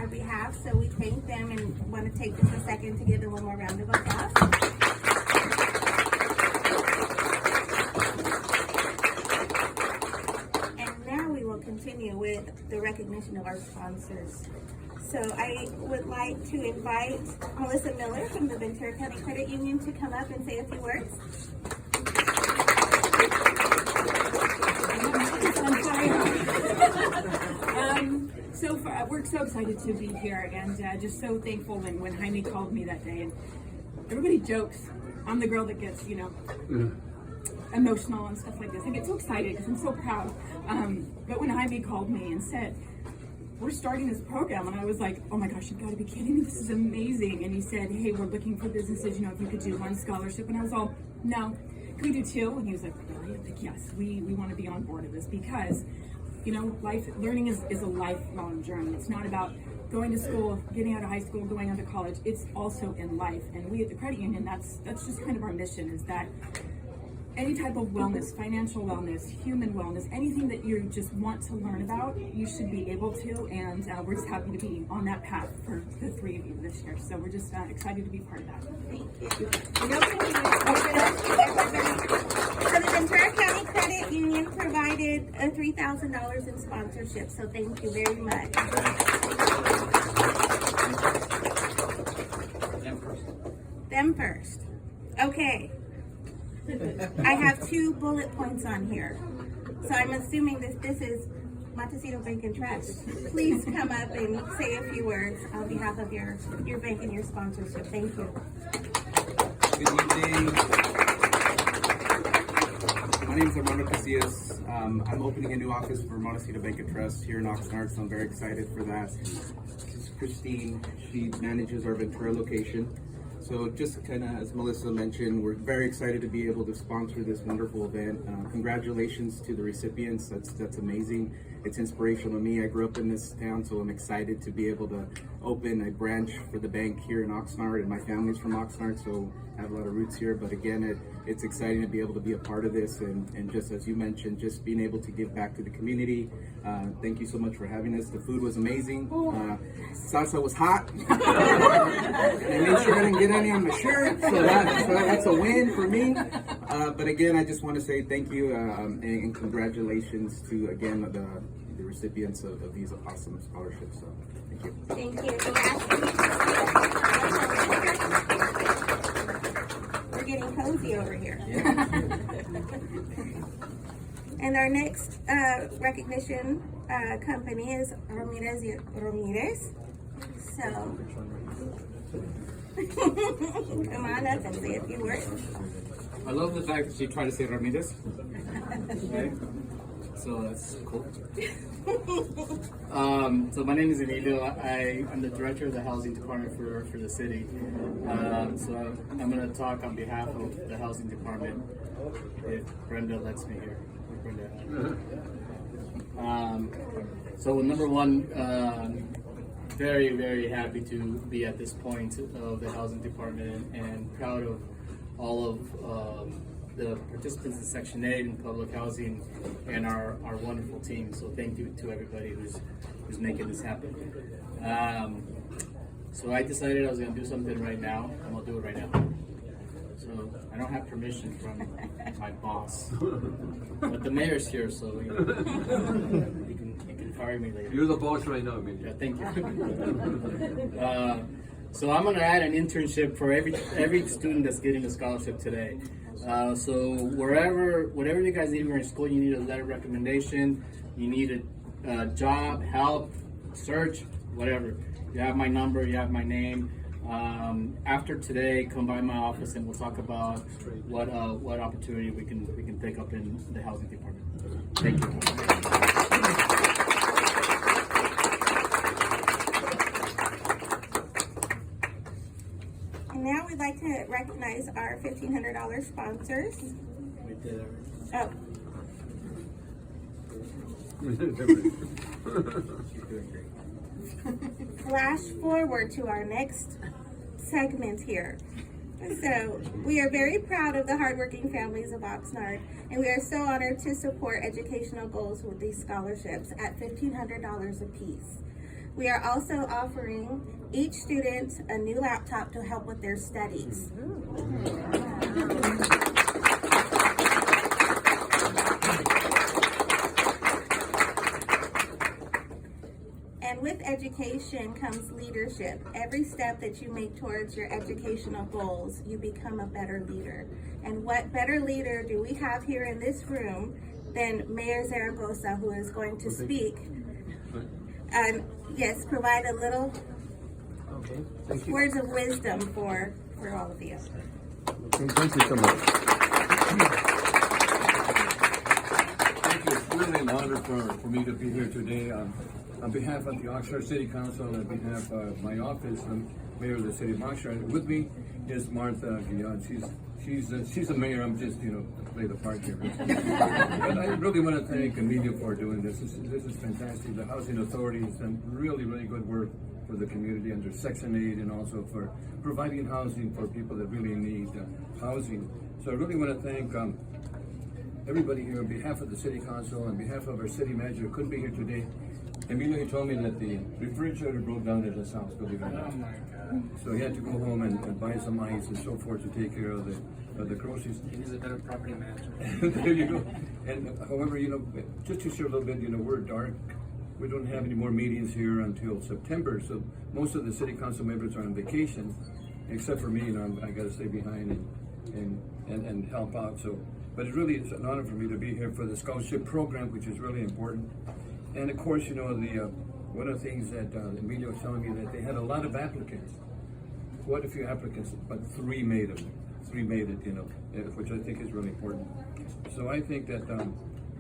behalf, so we thank them and want to take just a second to give them one more round of applause. And now we will continue with the recognition of our sponsors. So I would like to invite Melissa Miller from the Ventura County Credit Union to come up and say a few words. We're so excited to be here and just so thankful when Jaime called me that day. And everybody jokes I'm the girl that gets, emotional and stuff like this. I get so excited because I'm so proud. But when Jaime called me and said, we're starting this program, and I was like, oh my gosh, you've got to be kidding me. This is amazing. And he said, hey, we're looking for businesses, if you could do one scholarship. And I was all, no, can we do two? And he was like, really? I'm like, yes, we want to be on board of this because learning is a lifelong journey. It's not about going to school, getting out of high school, going on to college. It's also in life. And we at the credit union, that's just kind of our mission, is that any type of wellness, financial wellness, human wellness, anything that you just want to learn about, you should be able to. And we're just happy to be on that path for the three of you this year. So we're just excited to be part of that. Thank you. So the Ventura County Credit Union provided $3,000 in sponsorship. So thank you very much. Them first. Okay. I have 2 bullet points on here. So I'm assuming this is Montecito Bank and Trust. Please come up and say a few words on behalf of your bank and your sponsorship. Thank you. Good evening. My name is Armando Casillas. I'm opening a new office for Montecito Bank and Trust here in Oxnard, so I'm very excited for that. This is Christine. She manages our Ventura location. So just kind of, as Melissa mentioned, we're very excited to be able to sponsor this wonderful event. Congratulations to the recipients. That's amazing. It's inspirational to me. I grew up in this town, so I'm excited to be able to open a branch for the bank here in Oxnard, and my family's from Oxnard, so I have a lot of roots here. But again, it's exciting to be able to be a part of this, and just as you mentioned, just being able to give back to the community. Thank you so much for having us. The food was amazing. Salsa was hot. And I made sure I didn't get any on my shirt, so that's a win for me. But again, I just want to say thank you and congratulations to, again, the recipients of these awesome scholarships. So thank you. Thank you. We're getting cozy over here. Yeah. And our next recognition company is Ramirez. So, come on up and say a few words. I love the fact that she tried to say Ramirez. Okay. So that's cool. So my name is Emilio. I'm the director of the housing department for the city. So I'm going to talk on behalf of the housing department, if Brenda lets me here. So number one, very, very happy to be at this point of the housing department and proud of all of the participants in Section 8 and public housing and our wonderful team. So thank you to everybody who's making this happen. So I decided I was going to do something right now. I'm going to do it right now. So I don't have permission from my boss, but the mayor's here, so you can fire me later. You're the boss right now, man. Yeah, thank you. So I'm going to add an internship for every student that's getting a scholarship today. So whatever you guys need in school, you need a letter of recommendation, you need a job, help, search, whatever. You have my number, you have my name. After today, come by my office and we'll talk about what opportunity we can pick up in the housing department. Thank you. And now we'd like to recognize our $1,500 sponsors. We did it. Oh. She's doing great. Flash forward to our next segment here. So we are very proud of the hardworking families of Oxnard, and we are so honored to support educational goals with these scholarships at $1,500 apiece. We are also offering each student a new laptop to help with their studies. And with education comes leadership. Every step that you make towards your educational goals, you become a better leader. And what better leader do we have here in this room than Mayor Zaragoza, who is going to speak and yes, provide a little words of wisdom for all of you. Okay, thank you so much. Thank you. It's really an honor for me to be here today. On behalf of the Oxnard City Council, on behalf of my office, the Mayor of the City of Oxnard, with me is Martha Guillon. She's the mayor. I'm just, to play the part here. But I really want to thank Emilio for doing this. This is fantastic. The Housing Authority has done really, really good work for the community under Section 8 and also for providing housing for people that really need housing. So I really want to thank everybody here on behalf of the City Council, on behalf of our City Manager who couldn't be here today. Emilio, he told me that the refrigerator broke down at his house, believe it or not. So he had to go home and buy some ice and so forth to take care of the groceries. He's a better property manager. There you go. And however, just to share a little bit, we're dark. We don't have any more meetings here until September. So most of the City Council members are on vacation, except for me. I got to stay behind and help out. So, but it really is an honor for me to be here for the scholarship program, which is really important. And of course, one of the things that Emilio was telling me that they had a lot of applicants. Quite a few applicants, but 3 made it. 3 made it, which I think is really important. So I think that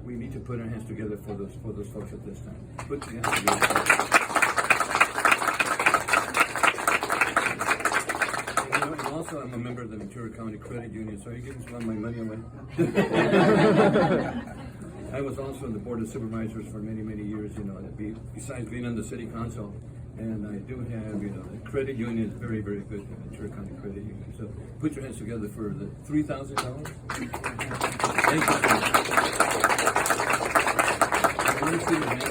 we need to put our hands together for those folks at this time. Put your hands together. And also, I'm a member of the Ventura County Credit Union, so you're giving some of my money away. I was also on the Board of Supervisors for many, many years, besides being on the City Council. And I do have, the credit union is very, very good, the Ventura County Credit Union. So put your hands together for the $3,000. Thank you so much. Montecito Bank,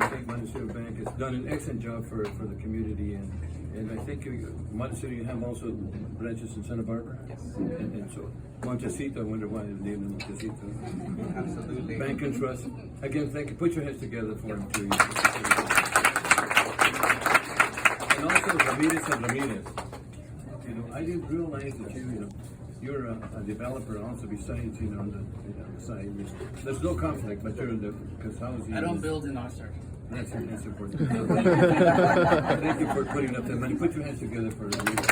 I think Montecito Bank has done an excellent job for the community. And I think Montecito, you have also branches in Santa Barbara? Yes. And so Montecito, I wonder why it's named Montecito. Absolutely. Bank and Trust. Again, thank you. Put your hands together for them too. And also Ramirez and Ramirez. I didn't realize that you're a developer also besides, on the side. There's no conflict, but you're in because housing. I don't build in Oxnard. That's important. Thank you for putting up that money. Put your hands together for Ramirez.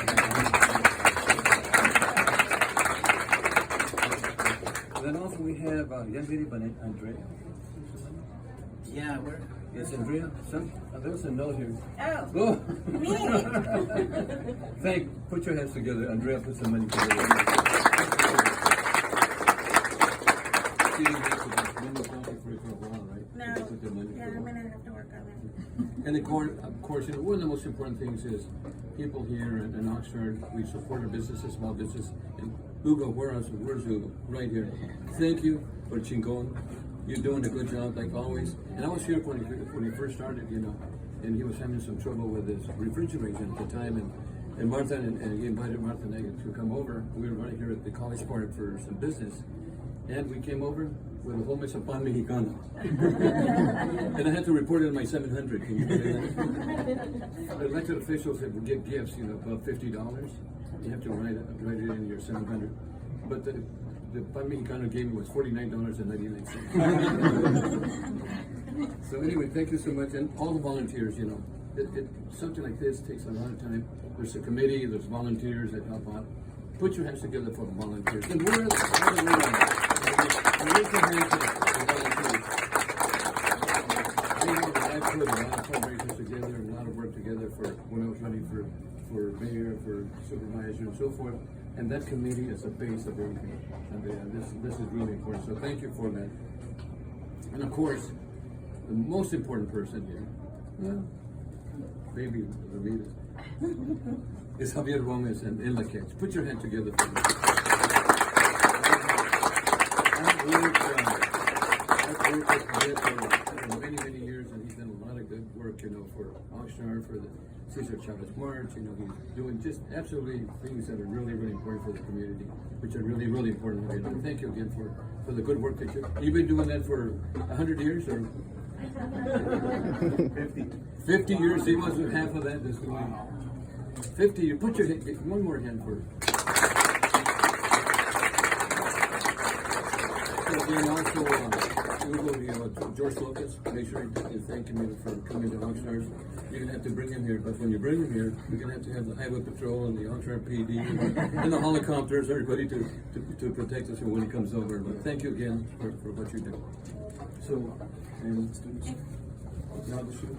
Then also we have young lady by name Andrea. Yeah, where? Yes, Andrea. There's a note here. Oh, me. Put your hands together. Andrea, put some money together. no. Yeah, I'm going to have to work on it. And of course, one of the most important things is people here in Oxnard, we support our businesses, small business. And Hugo, where's Hugo? Right here. Thank you for Chingon. You're doing a good job, like always. And I was here when he first started, and he was having some trouble with his refrigeration at the time. And Martha, and he invited Martha and I to come over. We were right here at the College Park for some business. And we came over with a whole mix of pan mexicano. And I had to report it on my 700. Can you believe that? Elected officials that would get gifts, above $50. You have to write it in your 700. But the pan mexicano gave me was $49.99. So anyway, thank you so much. And all the volunteers, something like this takes a lot of time. There's a committee, there's volunteers that help out. Put your hands together for the volunteers. And where are the raise your hands for the volunteers. I put a lot of fundraisers together, a lot of work together for when I was running for mayor, for supervisor, and so forth. And that committee is the base of everything. And this is really important. So thank you for that. And of course, the most important person here, maybe Ramirez, is Javier Gomez and Ella Ketch. Put your hand together for them. I've worked with Javier for many, many years, and he's done a lot of good work work, you know, for Oxnard, for the Cesar Chavez March. You know, he's doing just absolutely things that are really, really important for the community, which are really, really important. And thank you again for the good work that you've been doing that for 100 years or 50 years. He wasn't half of that. This wow. 50. You put your one more hand for. And also, George Lucas, make sure you thank him for coming to Oxnard. You're going to have to bring him here, but when you bring him here, you're going to have the Highway Patrol and the Oxnard PD and the helicopters, everybody to protect us when he comes over. But thank you again for what you do. So, and students, now the shoot.